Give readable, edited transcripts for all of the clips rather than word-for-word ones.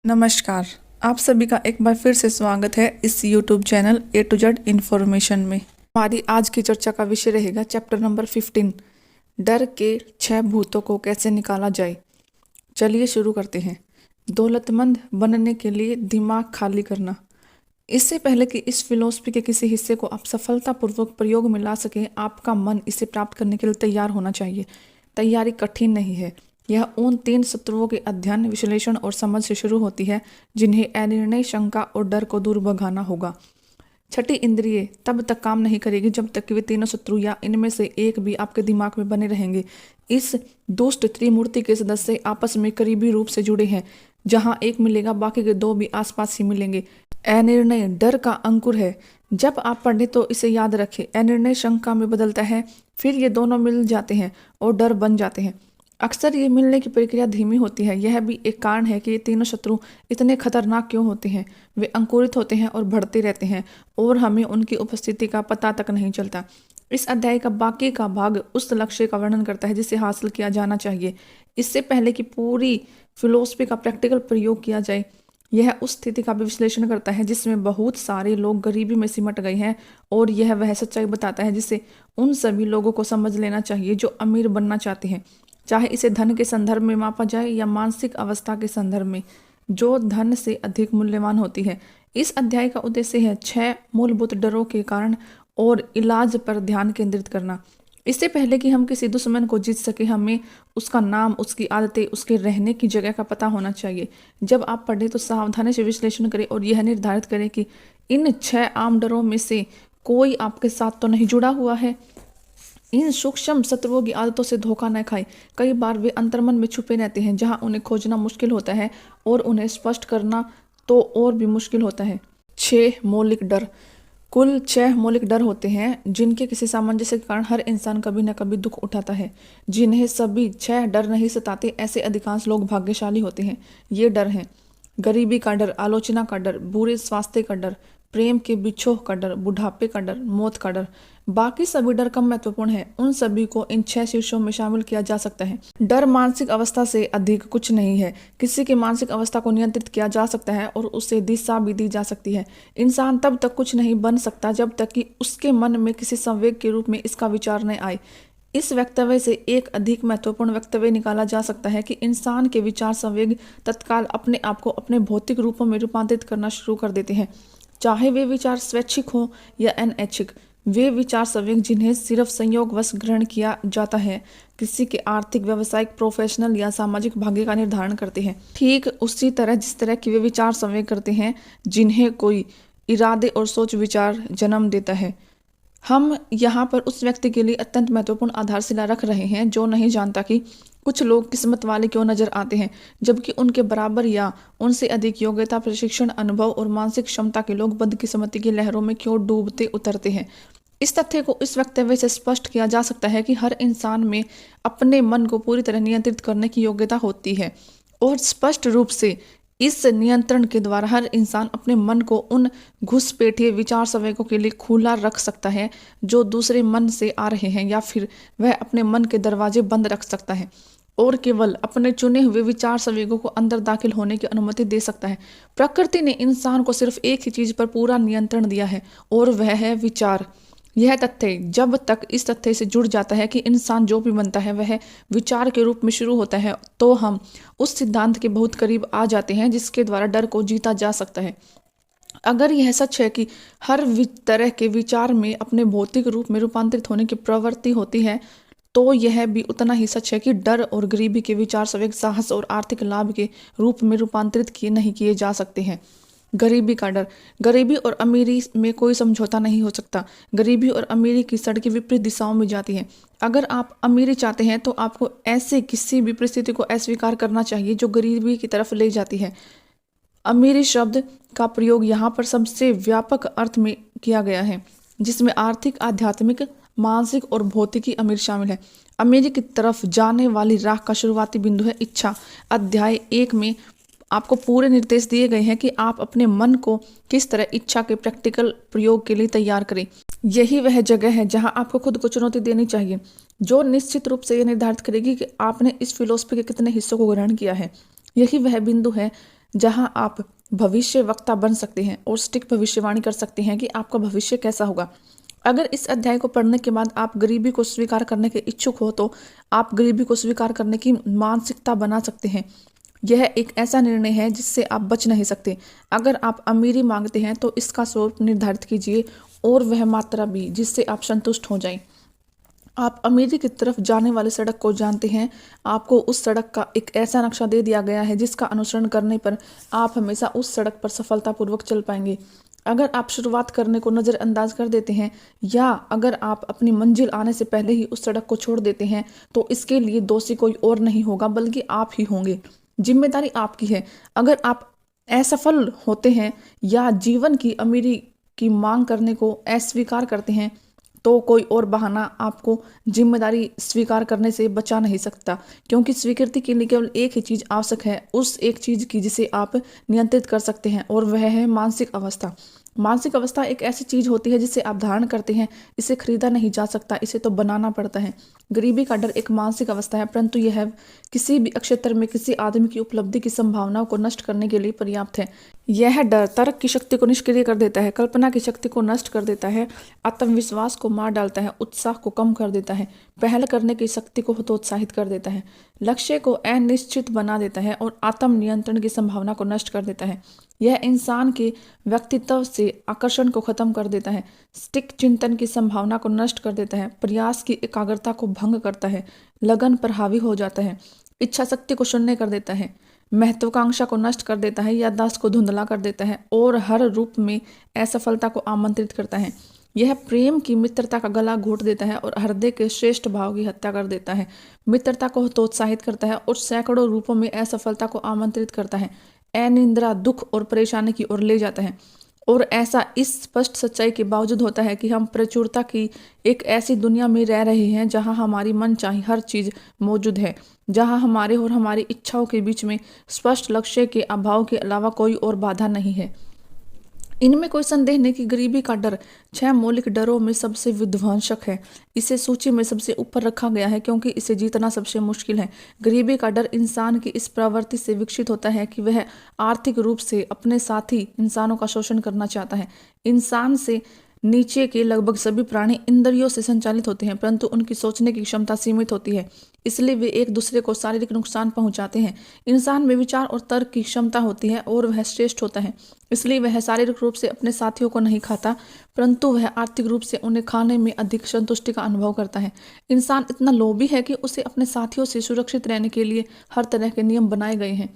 नमस्कार। आप सभी का एक बार फिर से स्वागत है इस YouTube channel A to Z information में। हमारी आज की चर्चा का विषय रहेगा चैप्टर नंबर 15, डर के 6 भूतों को कैसे निकाला जाए। चलिए शुरू करते हैं। दौलतमंद बनने के लिए दिमाग खाली करना। इससे पहले कि इस फिलॉसफी के किसी हिस्से को आप सफलतापूर्वक प्रयोग में ला सकें, आपका मन इसे प्राप्त करने के लिए तैयार होना चाहिए। तैयारी कठिन नहीं है। यह उन 3 शत्रुओं के अध्ययन, विश्लेषण और समझ से शुरू होती है जिन्हें अनिर्णय, शंका और डर को दूर भगाना होगा। छठी इंद्रिय तब तक काम नहीं करेगी जब तक कि वे तीनों शत्रु या इनमें से एक भी आपके दिमाग में बने रहेंगे। इस दुष्ट त्रिमूर्ति के सदस्य आपस में करीबी रूप से जुड़े हैं। जहां एक मिलेगा, बाकी के 2 भी आसपास ही मिलेंगे। अनिर्णय डर का अंकुर है। जब आप पढ़े तो इसे याद रखें। अनिर्णय शंका में बदलता है, फिर ये दोनों मिल जाते हैं और डर बन जाते हैं। अक्सर ये मिलने की प्रक्रिया धीमी होती है। यह भी एक कारण है कि ये तीनों शत्रु इतने खतरनाक क्यों होते हैं। वे अंकुरित होते हैं और बढ़ते रहते हैं और हमें उनकी उपस्थिति का पता तक नहीं चलता। इस अध्याय का बाकी का भाग उस लक्ष्य का वर्णन करता है जिसे हासिल किया जाना चाहिए। इससे पहले कि पूरी फिलॉसफी का प्रैक्टिकल प्रयोग किया जाए, यह उस स्थिति का भी विश्लेषण करता है जिसमें बहुत सारे लोग गरीबी में सिमट गए हैं, और यह वह सच्चाई बताता है जिसे उन सभी लोगों को समझ लेना चाहिए जो अमीर बनना चाहते हैं, चाहे इसे धन के संदर्भ में मापा जाए या मानसिक अवस्था के संदर्भ में, जो धन से अधिक मूल्यवान होती है। इस अध्याय का उद्देश्य है 6 मूलभूत डरों के कारण और इलाज पर ध्यान केंद्रित करना। इससे पहले कि हम किसी दुश्मन को जीत सके, हमें उसका नाम, उसकी आदतें, उसके रहने की जगह का पता होना चाहिए। जब आप पढ़ें तो सावधानी से विश्लेषण करें और यह निर्धारित करें कि इन 6 आम डरों में से कोई आपके साथ तो नहीं जुड़ा हुआ है। इन सूक्ष्म शत्रुओं की आदतों से धोखा न खाएं। कई बार वे अंतर्मन में छुपे रहते हैं, जहां उन्हें खोजना मुश्किल होता है और उन्हें स्पष्ट करना तो और भी मुश्किल होता है। 6 मौलिक डर। कुल 6 मौलिक डर होते हैं जिनके किसी सामंजस्य के कारण हर इंसान कभी न कभी दुख उठाता है। जिन्हें सभी 6 डर नहीं सताते, ऐसे अधिकांश लोग भाग्यशाली होते हैं। ये डर हैं: गरीबी का डर, आलोचना का डर, बुरे स्वास्थ्य का डर, प्रेम के बिछोह का डर, बुढ़ापे का डर, मौत का डर। बाकी सभी डर कम महत्वपूर्ण है। उन सभी को इन 6 शीर्षों में शामिल किया जा सकता है। डर मानसिक अवस्था से अधिक कुछ नहीं है। किसी की मानसिक अवस्था को नियंत्रित किया जा सकता है और उसे दिशा भी दी जा सकती है। इंसान तब तक कुछ नहीं बन सकता जब तक कि उसके मन में किसी संवेग के रूप में इसका विचार न आए। इस वक्तव्य से एक अधिक महत्वपूर्ण वक्तव्य निकाला जा सकता है कि इंसान के विचार संवेग तत्काल अपने आप को अपने भौतिक रूपों में रूपांतरित करना शुरू कर देते हैं, चाहे वे विचार स्वैच्छिक हों या अनैच्छिक। वे विचार संवेग जिन्हें सिर्फ संयोगवश ग्रहण किया जाता है, किसी के आर्थिक, व्यावसायिक, प्रोफेशनल या सामाजिक भाग्य का निर्धारण करते हैं। ठीक उसी तरह जिस तरह की वे विचार संवेग करते हैं जिन्हें कोई इरादे और सोच विचार जन्म देता है। हम यहाँ पर उस व्यक्ति के लिए अत्यंत महत्वपूर्ण आधारशिला रख रहे हैं जो नहीं जानता कि कुछ लोग किस्मत वाले क्यों नजर आते हैं, जबकि उनके बराबर या उनसे अधिक योग्यता, प्रशिक्षण, अनुभव और मानसिक क्षमता के लोग बदकिस्मती की लहरों में क्यों डूबते उतरते हैं। इस तथ्य को इस वक्तव्य से स्पष्ट किया जा सकता है कि हर इंसान में अपने मन को पूरी तरह नियंत्रित करने की योग्यता होती है, और स्पष्ट रूप से इस नियंत्रण के द्वारा हर इंसान अपने मन को उन घुसपैठिए विचार संवेगों के लिए खुला रख सकता है जो दूसरे मन से आ रहे हैं, या फिर वह अपने मन के दरवाजे बंद रख सकता है और केवल अपने चुने हुए विचार संवेगों को अंदर दाखिल होने की अनुमति दे सकता है। प्रकृति ने इंसान को सिर्फ एक ही चीज पर पूरा नियंत्रण दिया है, और वह है विचार। यह तथ्य जब तक इस तथ्य से जुड़ जाता है कि इंसान जो भी बनता है वह विचार के रूप में शुरू होता है, तो हम उस सिद्धांत के बहुत करीब आ जाते हैं जिसके द्वारा डर को जीता जा सकता है। अगर यह सच है कि हर तरह के विचार में अपने भौतिक रूप में रूपांतरित होने की प्रवृत्ति होती है, तो यह भी उतना ही सच है कि डर और गरीबी के विचार संवेग साहस और आर्थिक लाभ के रूप में रूपांतरित नहीं किए जा सकते हैं। गरीबी का डर। गरीबी और अमीरी में कोई समझौता नहीं हो सकता। गरीबी और अमीरी की सड़कें विपरीत दिशाओं में जाती हैं। अगर आप अमीरी चाहते हैं तो आपको ऐसे किसी भी परिस्थिति को अस्वीकार करना चाहिए जो गरीबी की तरफ ले जाती है। अमीरी शब्द का प्रयोग यहाँ पर सबसे व्यापक अर्थ में किया गया है, जिसमें आर्थिक, आध्यात्मिक, मानसिक और भौतिकी अमीर शामिल है। अमीरी की तरफ जाने वाली राह का शुरुआती बिंदु है इच्छा। अध्याय 1 में आपको पूरे निर्देश दिए गए हैं कि आप अपने मन को किस तरह इच्छा के प्रैक्टिकल प्रयोग के लिए तैयार करें। यही वह जगह है जहां आपको खुद को चुनौती देनी चाहिए, जो निश्चित रूप से यह निर्धारित करेगी कि आपने इस फिलॉसफी के कितने हिस्सों को ग्रहण किया है। यही वह बिंदु है जहां आप भविष्य वक्ता बन सकते हैं और सटीक भविष्यवाणी कर सकते हैं कि आपका भविष्य कैसा होगा। अगर इस अध्याय को पढ़ने के बाद आप गरीबी को स्वीकार करने के इच्छुक हो तो आप गरीबी को स्वीकार करने की मानसिकता बना सकते हैं। यह एक ऐसा निर्णय है जिससे आप बच नहीं सकते। अगर आप अमीरी मांगते हैं तो इसका स्वरूप निर्धारित कीजिए और वह मात्रा भी जिससे आप संतुष्ट हो जाएं। आप अमीरी की तरफ जाने वाली सड़क को जानते हैं। आपको उस सड़क का एक ऐसा नक्शा दे दिया गया है जिसका अनुसरण करने पर आप हमेशा उस सड़क पर सफलतापूर्वक चल पाएंगे। अगर आप शुरुआत करने को नज़रअंदाज कर देते हैं या अगर आप अपनी मंजिल आने से पहले ही उस सड़क को छोड़ देते हैं तो इसके लिए दोषी कोई और नहीं होगा बल्कि आप ही होंगे। जिम्मेदारी आपकी है। अगर आप असफल होते हैं या जीवन की अमीरी की मांग करने को अस्वीकार करते हैं तो कोई और बहाना आपको जिम्मेदारी स्वीकार करने से बचा नहीं सकता, क्योंकि स्वीकृति के लिए केवल एक ही चीज आवश्यक है, उस एक चीज की जिसे आप नियंत्रित कर सकते हैं और वह है मानसिक अवस्था। मानसिक अवस्था एक ऐसी चीज होती है जिसे आप धारण करते हैं। इसे खरीदा नहीं जा सकता, इसे तो बनाना पड़ता है। गरीबी का डर एक मानसिक अवस्था है, परंतु यह किसी भी क्षेत्र में किसी आदमी की उपलब्धि की संभावनाओं को नष्ट करने के लिए पर्याप्त है। यह डर तर्क की शक्ति को निष्क्रिय कर देता है, कल्पना की शक्ति को नष्ट कर देता है, आत्मविश्वास को मार डालता है, उत्साह को कम कर देता है, पहल करने की शक्ति को हतोत्साहित कर देता है, लक्ष्य को अनिश्चित बना देता है और आत्म नियंत्रण की संभावना को नष्ट कर देता है। यह इंसान के व्यक्तित्व से आकर्षण को खत्म कर देता है, सटीक चिंतन की संभावना को नष्ट कर देता है, प्रयास की एकाग्रता को भंग करता है, लगन पर हावी हो जाता है, इच्छा शक्ति को शून्य कर देता है, महत्वाकांक्षा को नष्ट कर देता है, याददाश्त को धुंधला कर देता है और हर रूप में असफलता को आमंत्रित करता है। यह प्रेम की मित्रता का गला घोट देता है और हृदय के श्रेष्ठ भाव की हत्या कर देता है, मित्रता को हतोत्साहित करता है और सैकड़ों रूपों में असफलता को आमंत्रित करता है, अनिद्रा, दुख और परेशानी की ओर ले जाता है। और ऐसा इस स्पष्ट सच्चाई के बावजूद होता है कि हम प्रचुरता की एक ऐसी दुनिया में रह रहे हैं जहां हमारी मनचाही हर चीज मौजूद है, जहां हमारे और हमारी इच्छाओं के बीच में स्पष्ट लक्ष्य के अभाव के अलावा कोई और बाधा नहीं है। इनमें कोई संदेह नहीं कि गरीबी का डर 6 मौलिक डरों में सबसे विध्वंसक है। इसे सूची में सबसे ऊपर रखा गया है क्योंकि इसे जीतना सबसे मुश्किल है। गरीबी का डर इंसान की इस प्रवृत्ति से विकसित होता है कि वह आर्थिक रूप से अपने साथी इंसानों का शोषण करना चाहता है। इंसान से नीचे के लगभग सभी प्राणी इंद्रियों से संचालित होते हैं, परंतु उनकी सोचने की क्षमता सीमित होती है, इसलिए वे एक दूसरे को शारीरिक नुकसान पहुंचाते हैं। इंसान में विचार और तर्क की क्षमता होती है और वह श्रेष्ठ होता है, इसलिए वह शारीरिक रूप से अपने साथियों को नहीं खाता, परंतु वह आर्थिक रूप से उन्हें खाने में अधिक संतुष्टि का अनुभव करता है। इंसान इतना लोभी है कि उसे अपने साथियों से सुरक्षित रहने के लिए हर तरह के नियम बनाए गए हैं।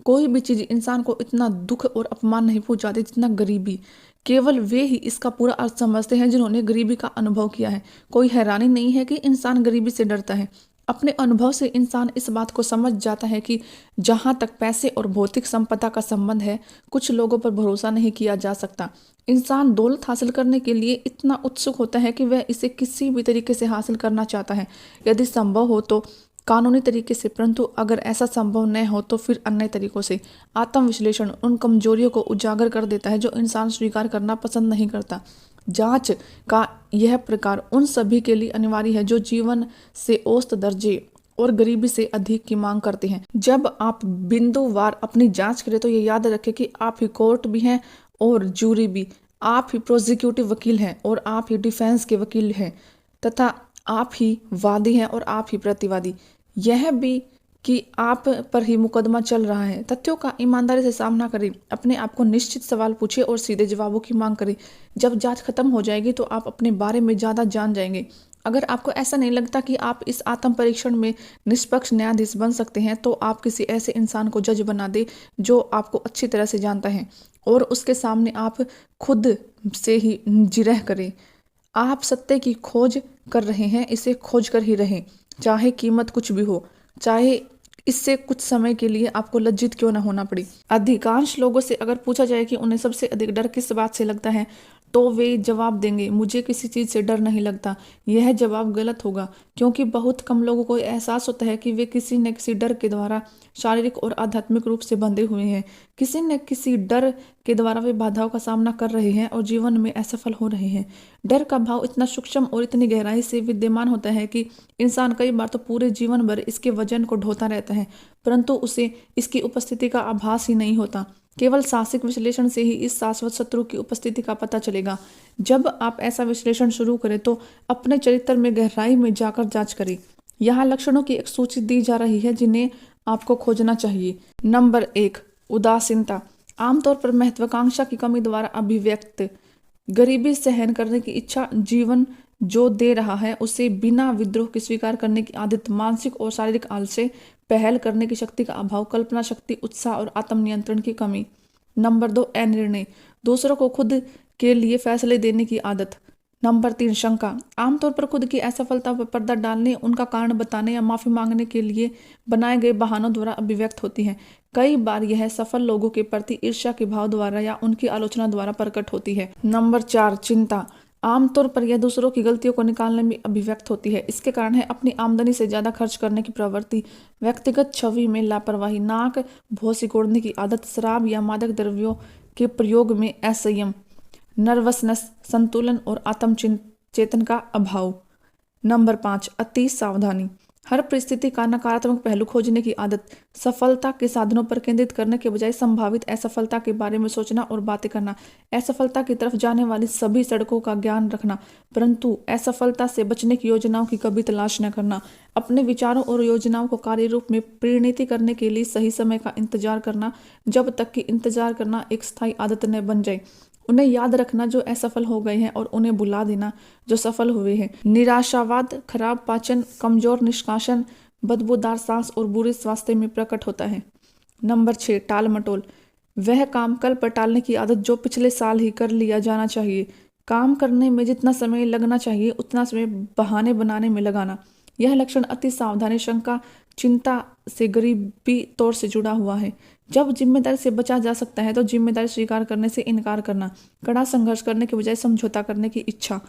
कोई भी चीज इंसान को इतना दुख और अपमान नहीं पहुंचाती जितना गरीबी। केवल वे ही इसका पूरा अर्थ समझते हैं जिन्होंने गरीबी का अनुभव किया है। कोई हैरानी नहीं है कि इंसान गरीबी से डरता है। अपने अनुभव से इंसान इस बात को समझ जाता है कि जहां तक पैसे और भौतिक संपदा का संबंध है, कुछ लोगों पर भरोसा नहीं किया जा सकता। इंसान दौलत हासिल करने के लिए इतना उत्सुक होता है कि वह इसे किसी भी तरीके से हासिल करना चाहता है, यदि संभव हो तो कानूनी तरीके से, परंतु अगर ऐसा संभव न हो तो फिर अन्य तरीकों से। आत्मविश्लेषण उन कमजोरियों को उजागर कर देता है जो इंसान स्वीकार करना पसंद नहीं करता। जांच का यह प्रकार उन सभी के लिए अनिवार्य है जो जीवन से औसत दर्जे और गरीबी से अधिक की मांग करते हैं। जब आप बिंदुवार अपनी जांच करें तो ये याद रखें कि आप ही कोर्ट भी हैं और जूरी भी, आप ही प्रोसिक्यूटिव वकील हैं और आप ही डिफेंस के वकील हैं, तथा आप ही वादी हैं और आप ही प्रतिवादी। यह भी कि आप पर ही मुकदमा चल रहा है। तथ्यों का ईमानदारी से सामना करें, अपने आप को निश्चित सवाल पूछे और सीधे जवाबों की मांग करें। जब जांच खत्म हो जाएगी तो आप अपने बारे में ज़्यादा जान जाएंगे। अगर आपको ऐसा नहीं लगता कि आप इस आत्म परीक्षण में निष्पक्ष न्यायाधीश बन सकते हैं तो आप किसी ऐसे इंसान को जज बना दे जो आपको अच्छी तरह से जानता है और उसके सामने आप खुद से ही जिरह करें। आप सत्य की खोज कर रहे हैं, इसे खोज कर ही रहें, चाहे कीमत कुछ भी हो, चाहे इससे कुछ समय के लिए आपको लज्जित क्यों न होना पड़े। अधिकांश लोगों से अगर पूछा जाए कि उन्हें सबसे अधिक डर किस बात से लगता है तो वे जवाब देंगे मुझे किसी चीज़ से डर नहीं लगता। यह जवाब गलत होगा, क्योंकि बहुत कम लोगों को एहसास होता है कि वे किसी न किसी डर के द्वारा शारीरिक और आध्यात्मिक रूप से बंधे हुए हैं। किसी न किसी डर के द्वारा वे बाधाओं का सामना कर रहे हैं और जीवन में असफल हो रहे हैं। डर का भाव इतना सूक्ष्म और इतनी गहराई से विद्यमान होता है कि इंसान कई बार तो पूरे जीवन भर इसके वजन को ढोता रहता है, परंतु उसे इसकी उपस्थिति का आभास ही नहीं होता। केवल साहसिक विश्लेषण से ही इस शाश्वत शत्रु की उपस्थिति का पता चलेगा। जब आप ऐसा विश्लेषण शुरू करें तो अपने चरित्र में गहराई में जाकर जांच करें। यहाँ लक्षणों की एक सूची दी जा रही है जिन्हें आपको खोजना चाहिए। नंबर 1, उदासीनता। आमतौर पर महत्वाकांक्षा की कमी द्वारा अभिव्यक्त गरीबी सहन करने की इच्छा, जीवन जो दे रहा है उसे बिना विद्रोह के स्वीकार करने की आदत, मानसिक और शारीरिक आलस्य, पहल करने की शक्ति का अभाव, कल्पना शक्ति, उत्साह और आत्मनियंत्रण की कमी। नंबर 2, अनिर्णय। दूसरों को खुद के लिए फैसले देने की आदत। नंबर 3, शंका। आमतौर पर खुद की असफलता पर पर्दा डालने, उनका कारण बताने या माफी मांगने के लिए बनाए गए बहानों द्वारा अभिव्यक्त होती है। कई बार यह सफल लोगों के प्रति ईर्ष्या के भाव द्वारा या उनकी आलोचना द्वारा प्रकट होती है। नंबर 4, चिंता। आमतौर पर यह दूसरों की गलतियों को निकालने में अभिव्यक्त होती है। इसके कारण है अपनी आमदनी से ज्यादा खर्च करने की प्रवृत्ति, व्यक्तिगत छवि में लापरवाही, नाक भौं सिकोड़ने की आदत, शराब या मादक द्रव्यों के प्रयोग में असंयम, नर्वसनेस, संतुलन और आत्म चेतन का अभाव। नंबर 5, अति सावधानी। हर परिस्थिति का नकारात्मक पहलू खोजने की आदत, सफलता के साधनों पर केंद्रित करने के बजाय संभावित असफलता के बारे में सोचना और बातें करना, असफलता की तरफ जाने वाली सभी सड़कों का ज्ञान रखना, परंतु असफलता से बचने की योजनाओं की कभी तलाश न करना, अपने विचारों और योजनाओं को कार्य रूप में परिणति करने के लिए सही समय का इंतजार करना, जब तक कि इंतजार करना एक स्थायी आदत न बन जाए, उन्हें याद रखना जो असफल हो गए हैं और उन्हें भुला देना जो सफल हुए हैं, निराशावाद, खराब पाचन, कमजोर निष्कासन, बदबूदार सांस और बुरे स्वास्थ्य में प्रकट होता है। नंबर 6, टाल मटोल। वह काम कल पर टालने की आदत जो पिछले साल ही कर लिया जाना चाहिए। काम करने में जितना समय लगना चाहिए उतना समय बहाने बनाने में लगाना। यह लक्षण अति सावधानी, शंका, चिंता से गरीबी तौर से जुड़ा हुआ है। जब जिम्मेदारी से बचा जा सकता है तो जिम्मेदारी स्वीकार करने से इनकार करना, कड़ा संघर्ष करने के बजाय समझौता करने की इच्छा,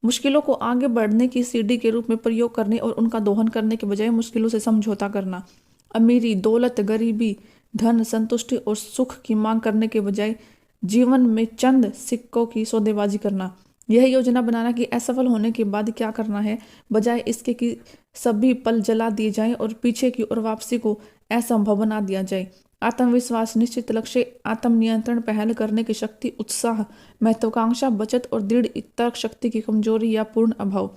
मुश्किलों को आगे बढ़ने की सीढ़ी के रूप में प्रयोग करने और उनका दोहन करने के बजाय मुश्किलों से समझौता करना, अमीरी, दौलत, गरीबी, धन, संतुष्टि और सुख की मांग करने के बजाय जीवन में चंद सिक्कों की सौदेबाजी करना, यह योजना बनाना कि असफल होने के बाद क्या करना है, बजाय इसके कि सभी पल जला दिए जाएं और पीछे की ओर वापसी को असंभव बना दिया जाए। आत्मविश्वास, निश्चित लक्ष्य, आत्मनियंत्रण, पहल करने की शक्ति, उत्साह, महत्वाकांक्षा, बचत और दृढ़ तर्क शक्ति की कमजोरी या पूर्ण अभाव।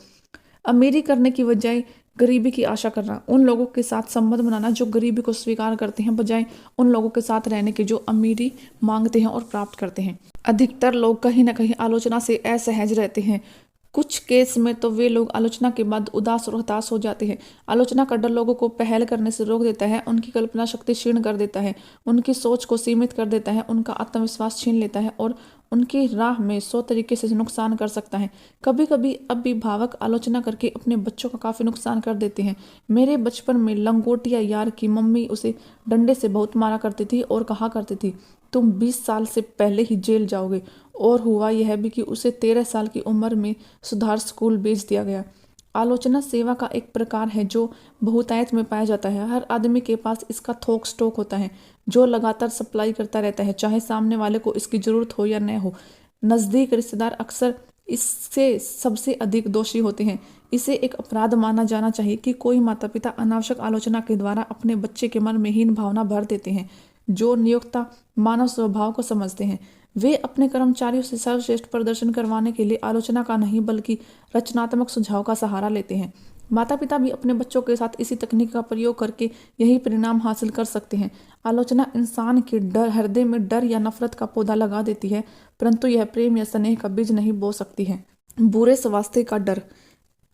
अमीरी करने की बजाय गरीबी की आशा करना, उन लोगों के साथ संबंध बनाना जो गरीबी को स्वीकार करते हैं बजाय उन लोगों के साथ रहने के जो अमीरी मांगते हैं और प्राप्त करते हैं। अधिकतर लोग कहीं ना कहीं आलोचना से असहज रहते हैं। कुछ केस में तो वे लोग आलोचना के बाद उदास और हताश हो जाते हैं। आलोचना का डर लोगों को पहल करने से रोक देता है, उनकी कल्पना शक्ति क्षीण कर देता है, उनकी सोच को सीमित कर देता है, उनका आत्मविश्वास छीन लेता है और उनकी राह में 100 तरीके से नुकसान कर सकता है। कभी कभी अभिभावक आलोचना करके अपने बच्चों का काफी नुकसान कर देते हैं। मेरे बचपन में लंगोटिया यार की मम्मी उसे डंडे से बहुत मारा करती थी और कहा करती थी तुम 20 साल से पहले ही जेल जाओगे, और हुआ यह भी कि उसे 13 साल की उम्र में सुधार स्कूल भेज दिया गया। आलोचना सेवा का एक प्रकार है जो बहुतायत में पाया जाता है। हर आदमी के पास इसका थोक स्टॉक होता है जो लगातार सप्लाई करता रहता है, चाहे सामने वाले को इसकी जरूरत हो या न हो। नजदीक रिश्तेदार अक्सर इससे सबसे अधिक दोषी होते हैं। इसे एक अपराध माना जाना चाहिए कि कोई माता पिता अनावश्यक आलोचना के द्वारा अपने बच्चे के मन में हीन भावना भर देते हैं। जो नियोक्ता मानव स्वभाव को समझते हैं वे अपने कर्मचारियों से सर्वश्रेष्ठ प्रदर्शन करवाने के लिए आलोचना का नहीं बल्कि रचनात्मक सुझाव का सहारा लेते हैं। माता पिता भी अपने बच्चों के साथ इसी तकनीक का प्रयोग करके यही परिणाम हासिल कर सकते हैं। आलोचना इंसान के हृदय में डर या नफरत का पौधा लगा देती है, परंतु यह प्रेम या स्नेह का बीज नहीं बो सकती है। बुरे स्वास्थ्य का डर।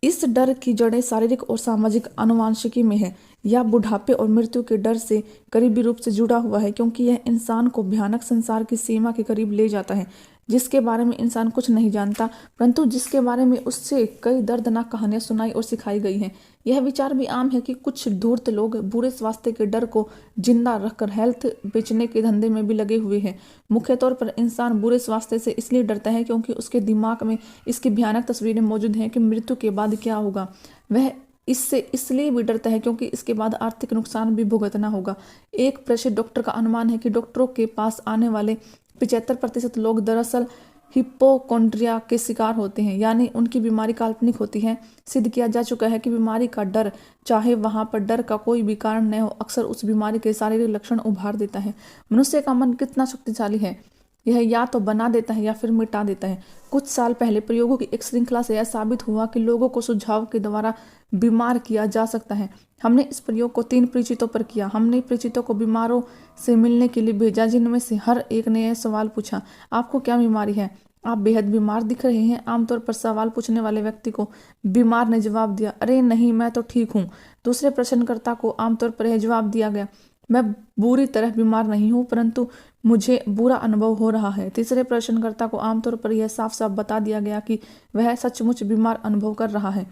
इस डर की जड़ें शारीरिक और सामाजिक आनुवंशिकी में है या बुढ़ापे और मृत्यु के डर से करीबी रूप से जुड़ा हुआ है, क्योंकि यह इंसान को भयानक संसार की सीमा के करीब ले जाता है। जिसके बारे में इंसान कुछ नहीं जानता, परंतु जिसके बारे में उससे कई दर्दनाक कहानियां सुनाई और सिखाई गई हैं। यह विचार भी आम है कि कुछ धूर्त लोग बुरे स्वास्थ्य के डर को जिंदा रखकर हेल्थ बेचने के धंधे में भी लगे हुए हैं। मुख्य तौर पर इंसान बुरे स्वास्थ्य से इसलिए डरता है क्योंकि उसके दिमाग में इसकी भयानक तस्वीरें मौजूद हैं कि मृत्यु के बाद क्या होगा। वह इससे इसलिए भी डरता है क्योंकि इसके बाद आर्थिक नुकसान भी भुगतना होगा। एक प्रसिद्ध डॉक्टर का अनुमान है कि डॉक्टरों के पास आने वाले 75% लोग दरअसल हिप्पोकॉन्ड्रिया के शिकार होते हैं, यानी उनकी बीमारी काल्पनिक होती है। सिद्ध किया जा चुका है कि बीमारी का डर, चाहे वहां पर डर का कोई भी कारण न हो, अक्सर उस बीमारी के शारीरिक लक्षण उभार देता है। मनुष्य का मन कितना शक्तिशाली है, यह या तो बना देता है या फिर मिटा देता है। कुछ साल पहले प्रयोगों की एक श्रृंखला से यह साबित हुआ कि लोगों को सुझाव के द्वारा बीमार किया जा सकता है। हमने इस प्रयोग को 3 परिचितों पर किया। हमने परिचितों को बीमारों से मिलने के लिए भेजा, जिनमें से हर एक ने यह सवाल पूछा, आपको क्या बीमारी है? आप बेहद बीमार दिख रहे हैं। आमतौर पर सवाल पूछने वाले व्यक्ति को बीमार ने जवाब दिया, अरे नहीं, मैं तो ठीक हूँ। दूसरे प्रश्नकर्ता को आमतौर पर यह जवाब दिया गया, मैं बुरी तरह बीमार नहीं हूँ, परंतु मुझे बुरा अनुभव हो रहा है। तीसरे प्रश्नकर्ता को आमतौर पर यह साफ साफ बता दिया गया कि वह सचमुच बीमार अनुभव कर रहा है।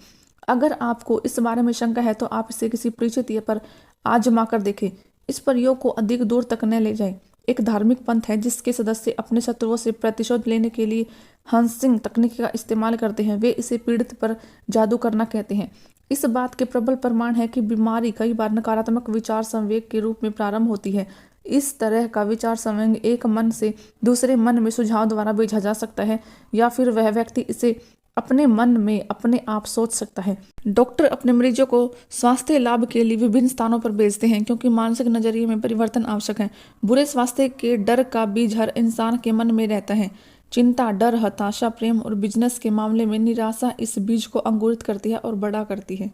अगर आपको इस बारे में शंका है तो आप इसे किसी परिचित पर आजमा कर देखें। इस प्रयोग को अधिक दूर तक न ले जाए। एक धार्मिक पंथ है जिसके सदस्य अपने शत्रुओं से प्रतिशोध लेने के लिए हंसिंग तकनीक का इस्तेमाल करते हैं। वे इसे पीड़ित पर जादू करना कहते हैं। इस बात के प्रबल प्रमाण है कि बीमारी कई बार नकारात्मक विचार संवेग के रूप में प्रारंभ होती है। इस तरह का विचार संवेग एक मन से दूसरे मन में सुझाव द्वारा भेजा जा सकता है, या फिर वह व्यक्ति इसे अपने मन में अपने आप सोच सकता है। डॉक्टर अपने मरीजों को स्वास्थ्य लाभ के लिए विभिन्न स्थानों पर भेजते हैं क्योंकि मानसिक नजरिए में परिवर्तन आवश्यक है। बुरे स्वास्थ्य के डर का बीज हर इंसान के मन में रहता है। चिंता, डर, हताशा, प्रेम और बिजनेस के मामले में निराशा इस बीज को अंकुरित करती है और बड़ा करती है।